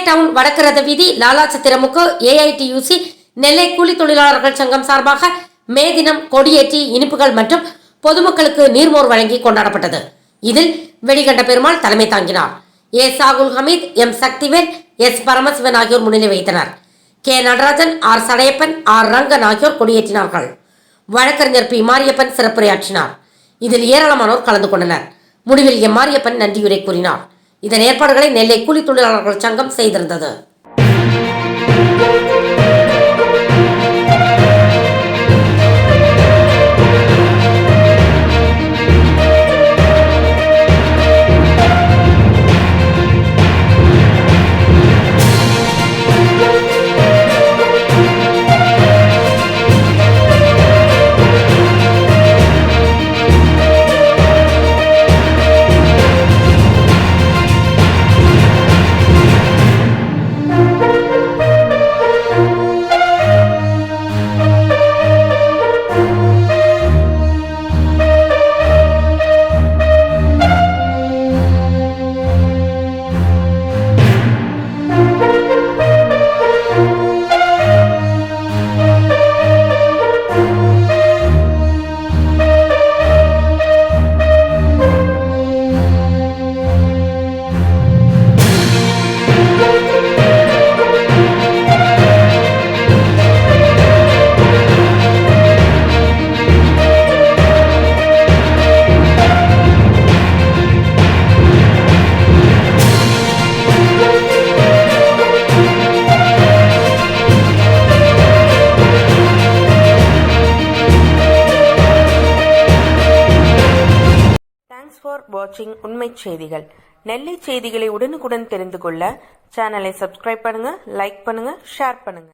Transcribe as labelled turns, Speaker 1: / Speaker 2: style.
Speaker 1: Down வடக்கு ரத வீதி லாலாச்சத்திரமுக்கு AITUC நெல்லை கூலி தொழிலாளர்கள் சங்கம் சார்பாக மே தினம் கொடியேற்றி இனிப்புகள் மற்றும் பொதுமக்களுக்கு நீர்மோர் வழங்கி கொண்டாடப்பட்டது. இதில் வெடிகண்ட பெருமாள் தலைமை தாங்கினார். A Sahul Hameed, M Sakthivel, S Paramasivan ஆகியோர் முன்னிலை வைத்தனர். K Natarajan, R Sadaiyappan, R Rangan ஆகியோர் கொடியேற்றினார்கள். வழக்கறிஞர் பி மாரியப்பன் சிறப்புரையாற்றினார். இதில் ஏராளமானோர் கலந்து கொண்டனர். முடிவில் எம் மாரியப்பன் நன்றியுரை கூறினார். இதன் ஏற்பாடுகளை நெல்லை கூலி தொழிலாளர்கள் சங்கம் செய்திருந்தது.
Speaker 2: ஃபார் வாட்சிங் உண்மை செய்திகள். நெல்லை செய்திகளை உடனுக்குடன் தெரிந்து கொள்ள சேனலை சப்ஸ்கிரைப் பண்ணுங்க, லைக் பண்ணுங்க, ஷேர் பண்ணுங்க.